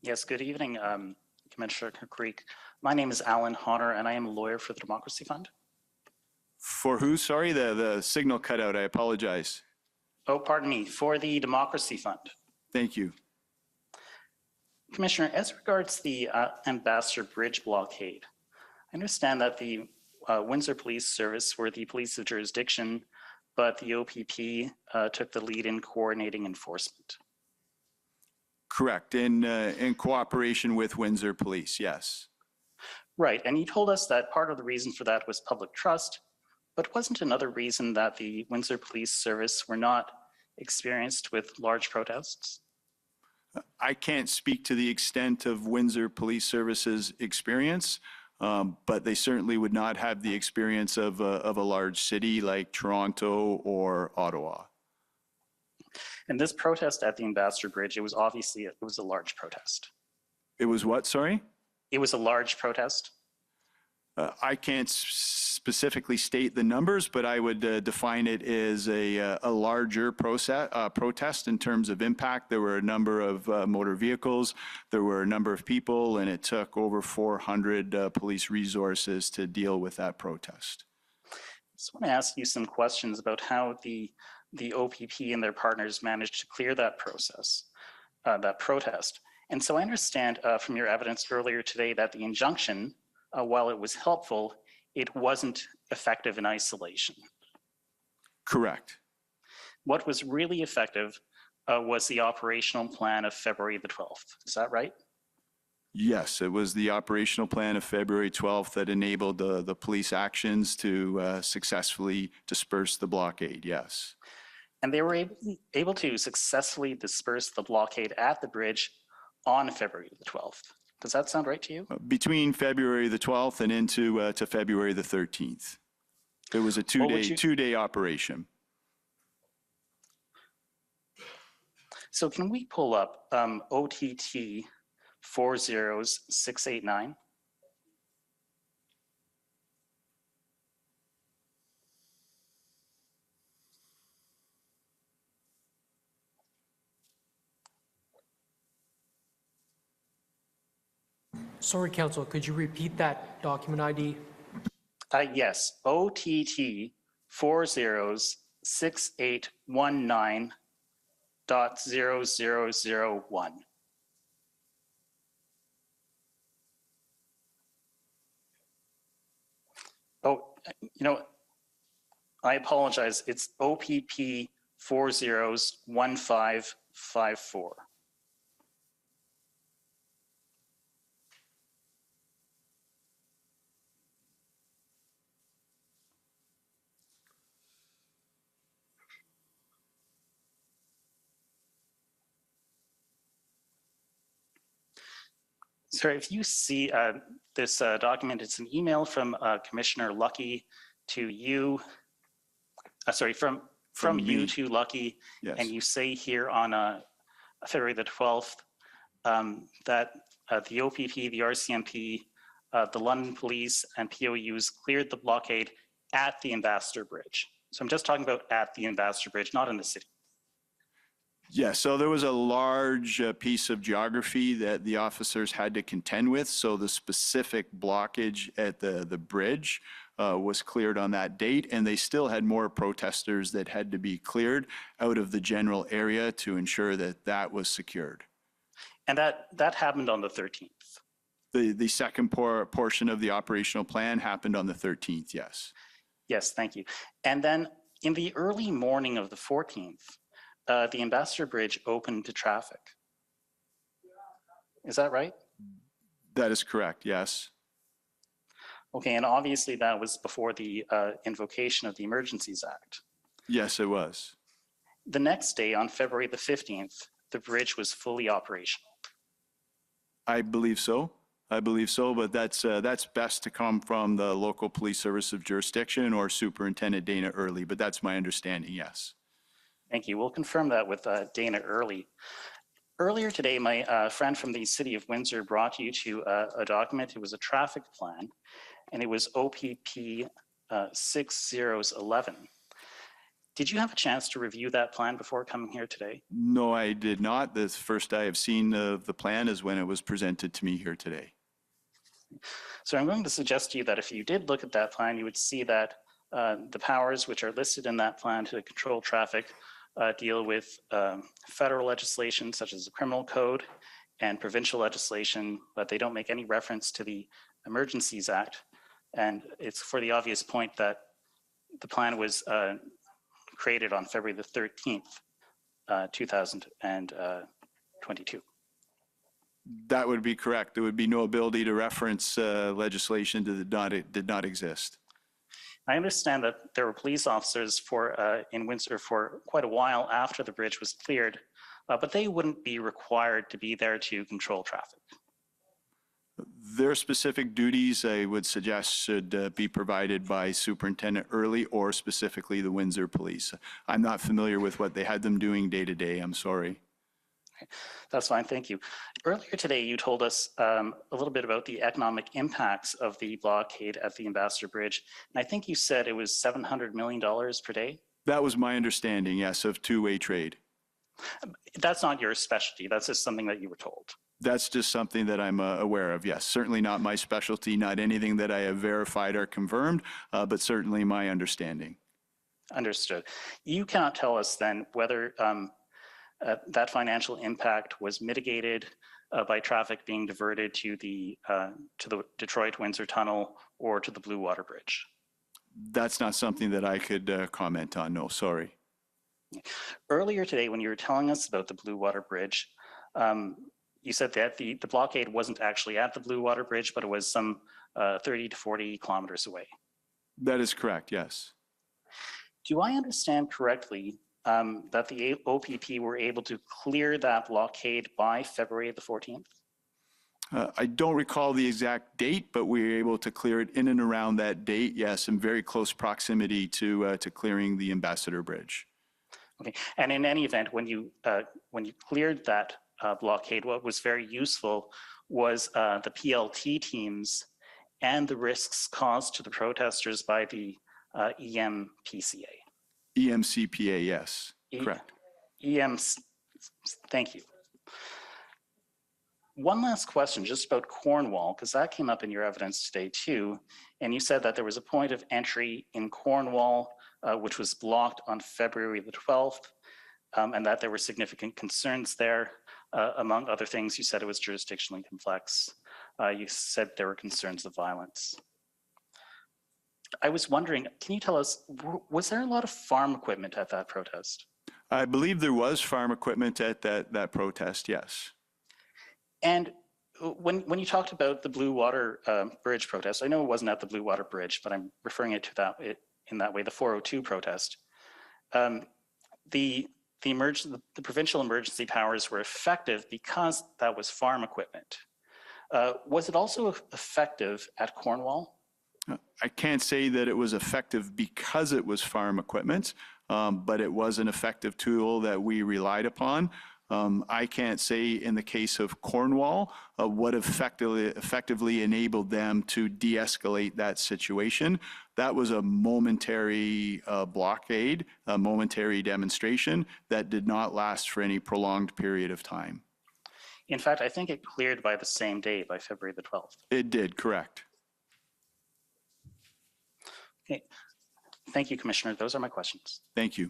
Yes, good evening, Commissioner Carrique. My name is Alan Honner, and I am a lawyer for the Democracy Fund. For who? Sorry, the signal cut out. I apologize. Oh, pardon me, for the Democracy Fund. Thank you. Commissioner, as regards the Ambassador Bridge blockade, I understand that the Windsor Police Service were the police of jurisdiction, but the OPP took the lead in coordinating enforcement. Correct. In cooperation with Windsor Police, yes. Right, and you told us that part of the reason for that was public trust, but wasn't another reason that the Windsor Police Service were not experienced with large protests? I can't speak to the extent of Windsor Police Service's experience, but they certainly would not have the experience of a large city like Toronto or Ottawa. And this protest at the Ambassador Bridge, it was a large protest. It was what, sorry? It was a large protest. I can't specifically state the numbers, but I would define it as a larger protest in terms of impact. There were a number of motor vehicles, there were a number of people, and it took over 400 police resources to deal with that protest. I just want to ask you some questions about how the OPP and their partners managed to clear that protest. And so I understand from your evidence earlier today that the injunction, while it was helpful, it wasn't effective in isolation. Correct. What was really effective was the operational plan of February the 12th. Is that right? Yes, it was the operational plan of February 12th that enabled the police actions to successfully disperse the blockade, yes. And they were able to successfully disperse the blockade at the bridge on February the 12th. Does that sound right to you? Between February the 12th and into to February the 13th. It was a two-day operation. So can we pull up OTT 40689? Sorry, Council, could you repeat that document ID? Yes, OTT 406819.0001. Oh, I apologize. It's OPP 401554. Sorry, if you see this document, it's an email from Commissioner Lucky to you. From you to Lucky, yes. And you say here on February the 12th that the OPP, the RCMP, the London Police, and POUs cleared the blockade at the Ambassador Bridge. So I'm just talking about at the Ambassador Bridge, not in the city. Yeah, so there was a large piece of geography that the officers had to contend with. So the specific blockage at the bridge was cleared on that date, and they still had more protesters that had to be cleared out of the general area to ensure that that was secured. And that happened on the 13th? The second portion of the operational plan happened on the 13th, yes. Yes, thank you. And then in the early morning of the 14th, the Ambassador Bridge opened to traffic. Is that right? That is correct, yes. Okay, and obviously that was before the invocation of the Emergencies Act. Yes, it was. The next day, on February the 15th, the bridge was fully operational. I believe so. But that's best to come from the local police service of jurisdiction or Superintendent Dana Early, but that's my understanding, yes. Thank you. We'll confirm that with Dana Early. Earlier today, my friend from the City of Windsor brought you to a document. It was a traffic plan, and it was OPP 6011. Did you have a chance to review that plan before coming here today? No, I did not. The first I have seen of the plan is when it was presented to me here today. So I'm going to suggest to you that if you did look at that plan, you would see that the powers which are listed in that plan to control traffic deal with federal legislation such as the criminal code and provincial legislation, but they don't make any reference to the Emergencies Act. And it's for the obvious point that the plan was created on February the 13th, 2022. That would be correct. There would be no ability to reference legislation that did not exist. I understand that there were police officers in Windsor for quite a while after the bridge was cleared, but they wouldn't be required to be there to control traffic. Their specific duties, I would suggest, should be provided by Superintendent Early or specifically the Windsor Police. I'm not familiar with what they had them doing day to day. I'm sorry. That's fine, thank you. Earlier today, you told us a little bit about the economic impacts of the blockade at the Ambassador Bridge. And I think you said it was $700 million per day? That was my understanding, yes, of two-way trade. That's not your specialty, that's just something that you were told. That's just something that I'm aware of, yes. Certainly not my specialty, not anything that I have verified or confirmed, but certainly my understanding. Understood. You cannot tell us then whether that financial impact was mitigated by traffic being diverted to the Detroit-Windsor Tunnel or to the Blue Water Bridge? That's not something that I could comment on, no, sorry. Earlier today, when you were telling us about the Blue Water Bridge, you said that the blockade wasn't actually at the Blue Water Bridge, but it was some 30 to 40 kilometers away. That is correct, yes. Do I understand correctly that the OPP were able to clear that blockade by February the 14th? I don't recall the exact date, but we were able to clear it in and around that date, yes, in very close proximity to clearing the Ambassador Bridge. Okay, and in any event, when you cleared that blockade, what was very useful was the PLT teams and the risks caused to the protesters by the EMPCA. EMCPA, yes, correct. Thank you. One last question just about Cornwall, because that came up in your evidence today too. And you said that there was a point of entry in Cornwall, which was blocked on February the 12th, and that there were significant concerns there. Among other things, you said it was jurisdictionally complex. You said there were concerns of violence. I was wondering, can you tell us, was there a lot of farm equipment at that protest? I believe there was farm equipment at that protest, yes. And when you talked about the Blue Water Bridge protest, I know it wasn't at the Blue Water Bridge, but I'm referring it to that in that way, the 402 protest. The provincial emergency powers were effective because that was farm equipment. Was it also effective at Cornwall? I can't say that it was effective because it was farm equipment, but it was an effective tool that we relied upon. I can't say in the case of Cornwall what effectively enabled them to de-escalate that situation. That was a momentary blockade, a momentary demonstration that did not last for any prolonged period of time. In fact, I think it cleared by the same day, by February the 12th. It did, correct. Okay. Thank you, Commissioner. Those are my questions. Thank you.